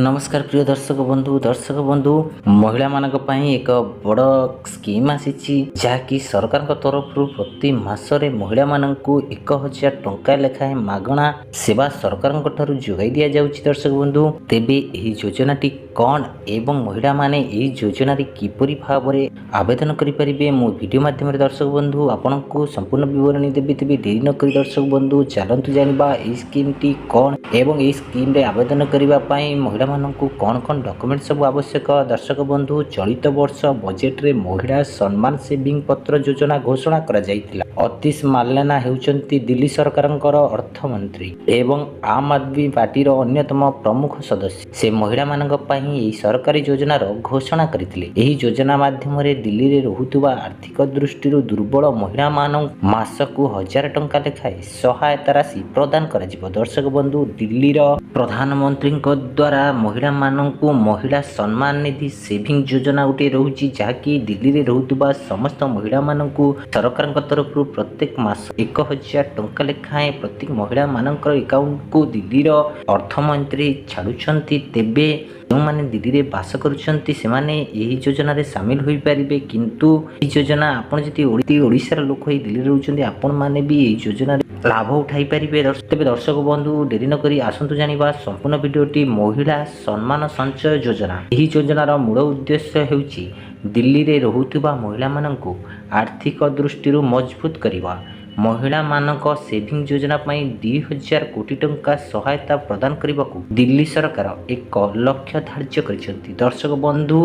नमस्कार प्रिय दर्शक बंधु महिला मानक पई एक बड़ स्कीम आसी जहाँकि सरकार तरफ प्रति मासरे महिला मानकू 1000 टंका लेखाएं मागणा सेवा सरकार जोगाई दि जाउछि। दर्शक बंधु तेबे एही योजनाटी कौन एवं महिला माने एही योजना किपरि भाव में आवेदन करें मो वीडियो माध्यम दर्शक बंधु आपन को संपूर्ण विवरणी देवी तेज देरी नक दर्शक बंधु चलतु जानिबा एही स्कीम टी कौन एवं एही स्कीम रे आवेदन करबा पई महिला मानकू कौन कौन डॉक्यूमेंट सब आवश्यक। दर्शक बंधु चलित वर्ष बजेट रे महिला सम्मान सेविंग पत्र योजना घोषणा करा जायतिला। अतीश मार्लेना हेउचंती दिल्ली सरकारंकर अर्थमंत्री एवं आम आदमी पार्टी अन्यतम प्रमुख सदस्य। से महिला मानक पई एही सरकारी योजनार घोषणा करथिले। एही योजना माध्यम रे दिल्ली रे रहुतुबा आर्थिक दृष्टि दुर्बल महिला मानक मासकू 1000 टंका लेखाए सहायता राशि प्रदान करा जिवो। दर्शक बंधु दिल्ली रो प्रधानमंत्री द्वारा महिला मानकू महिला सम्मान निधि सेविंग योजना गोटे रहुची जहाँकि दिल्ली रे रहुतुबा समस्त महिला मानकू सरकार तरफ प्रत्येक मास 1000 टंका लेखाएं प्रत्येक महिला मानकर अकाउंट को दिल्ली रो अर्थमंत्री छाड़ुछंती। तेबे जो माने दिल्ली रे बास करुछंती से माने एही योजना रे शामिल होई परिबे, किंतु ई योजना आपण जति ओडिसा रो लोक होई दिल्ली रे रहउछंती आपण माने भी एही योजना रे लाभ उठाई परिबे। तेबे दर्शक बंधु डेरी न करी आसंतु जानिबा संपूर्ण वीडियोटी महिला सम्मान संचय योजना। एही योजनार मूल उद्देश्य हेउची दिल्ली रे रहुतुबा महिला मानकू आर्थिक दृष्टि मजबूत करिबा। महिला मानक सेविंग योजना पई 2000 कोटी टंका सहायता प्रदान करने दिल्ली सरकार 1 लक्ष्य धार्य करिसेंती। दर्शक बंधु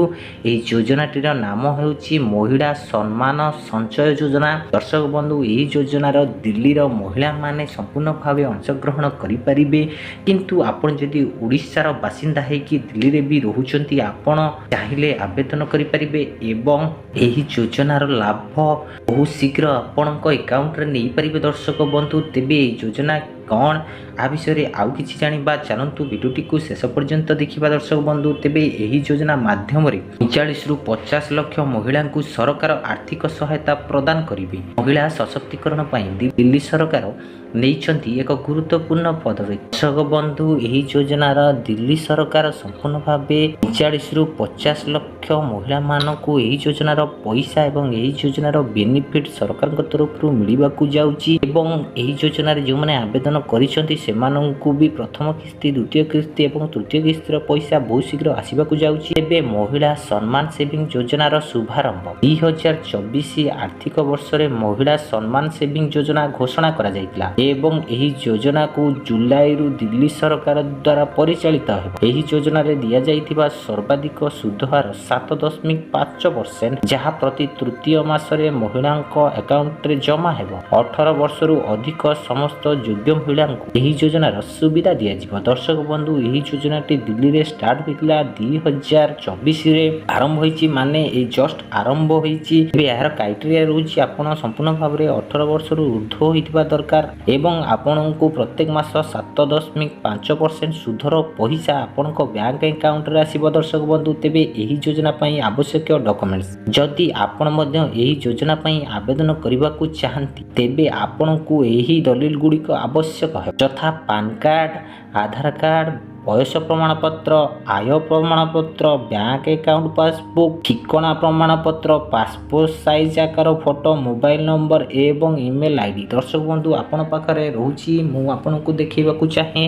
एही योजनाटीर नाम हेउची महिला सम्मान संचय योजना। दर्शक बंधु एही योजनार दिल्ली रो महिला माने संपूर्ण भाव अंशग्रहण करि परिबे, किंतु आपण जदि ओडिसा रो बासिंदा है कि दिल्ली रे भी रहुचंती आपण चाहिले आवेदन करि परिबे एवं एही योजनार लाभ बहुत शीघ्र आपणक अकाउंट रे नहीं पारिबे। दर्शक बंधु तेबे योजना कौन आ विषय आउ किछि जानिबा चलंतु वीडियोटी को शेष पर्यंत देखिबा। दर्शक बंधु तेबे एही योजना माध्यम रे 39 रु 50 लाख महिला को सरकार आर्थिक सहायता प्रदान करिवे। महिला सशक्तिकरण पई दिल्ली सरकार नैछंती एक गुरुत्वपूर्ण पदक्षेप। दर्शक बंधु एही योजनार दिल्ली सरकार संपूर्ण भावे 39 रु 50 लाख महिला मानकू एही योजनार पैसा एवं एही योजनार बेनिफिट सरकार तरफ मिलिबाकू जाउची एवं एही योजना रे जो माने आवेदन करिसंती सेमानंकू भी प्रथम किस्ती द्वितीय किस्ती एवं तृतीय किस्तीर पैसा बहुत शीघ्र आसिबाकू जाउची। एबे महिला सम्मान सेविंग योजनार शुभारंभ 2024 आर्थिक वर्ष रे महिला सम्मान सेविंग योजना घोषणा करा जायतिला एवं एही योजना को जुलाई रु दिल्ली सरकार द्वारा परिचालित हेबो। एही योजना रे दिया जायतिबा सर्वाधिक सुध हार 7.5% जहाँ प्रति तृतीय मास रे महिलांक अकाउंट रे जमा हेबो। 18 वर्ष रु अधिक समस्त योग्य महिला को एही योजनार सुविधा दिया जिवो। दर्शक बंधु एही योजनाटी दिल्ली रे स्टार्ट होइतिला 2024 रे आरंभ होईची, माने ए जस्ट आरंभ होईची। यार क्राइटेरिया रहउची आपण संपूर्ण भाव रे 18 वर्ष रु ऊर्ध्व होइतिबा दरकार एवं आपनको प्रत्येक मास 7.5% सुधर पैसा आपनको बैंक अकाउंट रे आसीबो। दर्शक बंधु तेबे एही योजना पई आवश्यक डॉक्यूमेंट्स जदि आपण मध्ये एही योजना पई आवेदन करबाकू चाहंती तेबे आपनको एही दलिल गुड़िक आवश्यक है, यथा पान कार्ड, आधार कार्ड, बयस प्रमाण पत्र, आय प्रमाण पत्र, बैंक अकाउंट पासबुक, ठिकाना प्रमाण पत्र, पासपोर्ट साइज आकार फोटो, मोबाइल नंबर एवं ईमेल आईडी। दर्शक बंधु आपण पाखरे रहउची मु आपनको देखैबाकू चाहे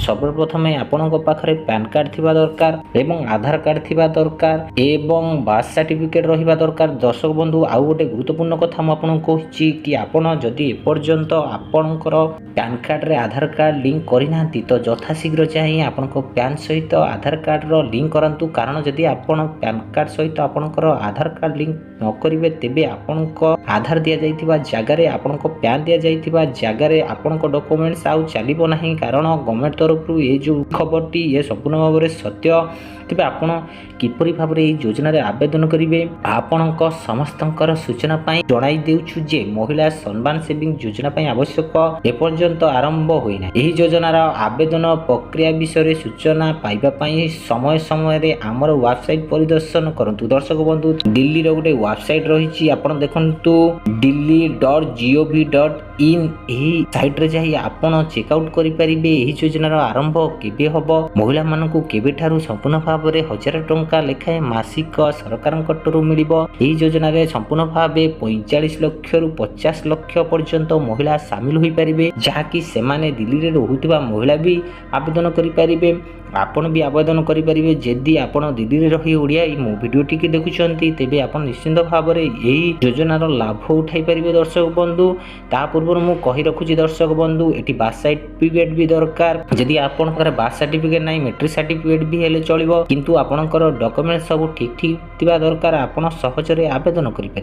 सर्वप्रथमे आपनको पाखरे पैन कार्ड थिबा दरकार एवं आधार कार्ड थिबा दरकार एवं बार्थ सर्टिफिकेट रहिबा दरकार। दर्शक बंधु आउ गोटे गुरुत्वपूर्ण कथा मु आपनको कहूची कि आपण जदि एपर्यंत आपणकर पैन कार्ड रे आधार कार्ड लिंक करिनांती तो यथाशीघ्र चाहे आपनको पैन सहित आधार कार्ड रो लिंक करंतु, कारण जदि आपण पैन कार्ड सहित आपणकर आधार कार्ड लिंक न करिवे तेबे आपणको आधार दिया जाइतिबा जगह रे आपणको पैन दिया जाइतिबा जगह रे आपणको डॉक्यूमेंट्स आउ चलिबो नाही, कारण गवर्नमेंट तरफ ए जो खबरटी ये संपूर्ण भाव रे सत्य। तेबे आपण किपरि भाव रे ए योजना रे आवेदन करिवे आपणको समस्तंकर सूचना पई जणाई देउछु जे महिला सम्मान सेविंग योजना पई आवश्यक एपर्यंत आरंभ होइना। एही योजनार आवेदन प्रक्रिया विषय ବିଷୟରେ ସୂଚନା ପାଇବା ପାଇଁ ସମୟ ସମୟରେ ଆମର ୱେବସାଇଟ୍ ପରିଦର୍ଶନ କରନ୍ତୁ। ଦର୍ଶକ ବନ୍ଧୁ, ଦିଲ୍ଲୀର ଗୋଟେ ୱେବସାଇଟ୍ ରହିଛି, ଆପଣ ଦେଖନ୍ତୁ delhi.gov.in। ଏହି ସାଇଟ୍ରେ ଯାଇ ଆପଣ ଚେକ୍ ଆଉଟ୍ କରିପାରିବେ ଏହି ଯୋଜନାର ଆରମ୍ଭ କେବେ ହେବ, ମହିଳାମାନଙ୍କୁ କେବେଠାରୁ ସମ୍ପୂର୍ଣ୍ଣ ଭାବରେ 1000 ଟଙ୍କା ଲେଖାଏଁ ମାସିକ ସରକାରଙ୍କଠାରୁ ମିଳିବ। ଏହି ଯୋଜନାରେ ସମ୍ପୂର୍ଣ୍ଣ ଭାବେ 45 ଲକ୍ଷରୁ 50 ଲକ୍ଷ ପର୍ଯ୍ୟନ୍ତ ମହିଳା ସାମିଲ ହୋଇପାରିବେ, ଯାହାକି ସେମାନେ ଦିଲ୍ଲୀରେ ରହୁଥିବା ମହିଳା ବି ଆବେଦନ କରିପାରିବେ। ଆପଣ ବି ଆବେଦନ କରିପାରିବେ। ଯଦି ଆପଣ ଦିଲ୍ଲୀରେ ରହି ଓଡ଼ିଆ ଏହି ଭିଡ଼ିଓଟିକି ଦେଖୁଛନ୍ତି, ତେବେ ଆପଣ ନିଶ୍ଚିନ୍ତ ଭାବରେ ଏହି ଯୋଜନାର ଲାଭ ଉଠାଇ ପାରିବେ। ଦର୍ଶକ ବନ୍ଧୁ, ତା ପୂର୍ବରୁ ମୁଁ କହି ରଖୁଛି ଦର୍ଶକ ବନ୍ଧୁ, ଏଠି ବାର୍ଥ ସାର୍ଟିଫିକେଟ୍ ବି ଦରକାର। ଯଦି ଆପଣଙ୍କ ପାଖରେ ବାର୍ଥ ସାର୍ଟିଫିକେଟ୍ ନାହିଁ, ମେଟ୍ରିକ୍ ସାର୍ଟିଫିକେଟ୍ ବି ହେଲେ ଚଳିବ, କିନ୍ତୁ ଆପଣଙ୍କର ଡକୁମେଣ୍ଟ ସବୁ ଠିକ୍ ଥିବା ଦରକାର, ଆପଣ ସହଜରେ ଆବେଦନ କରିପାରିବେ।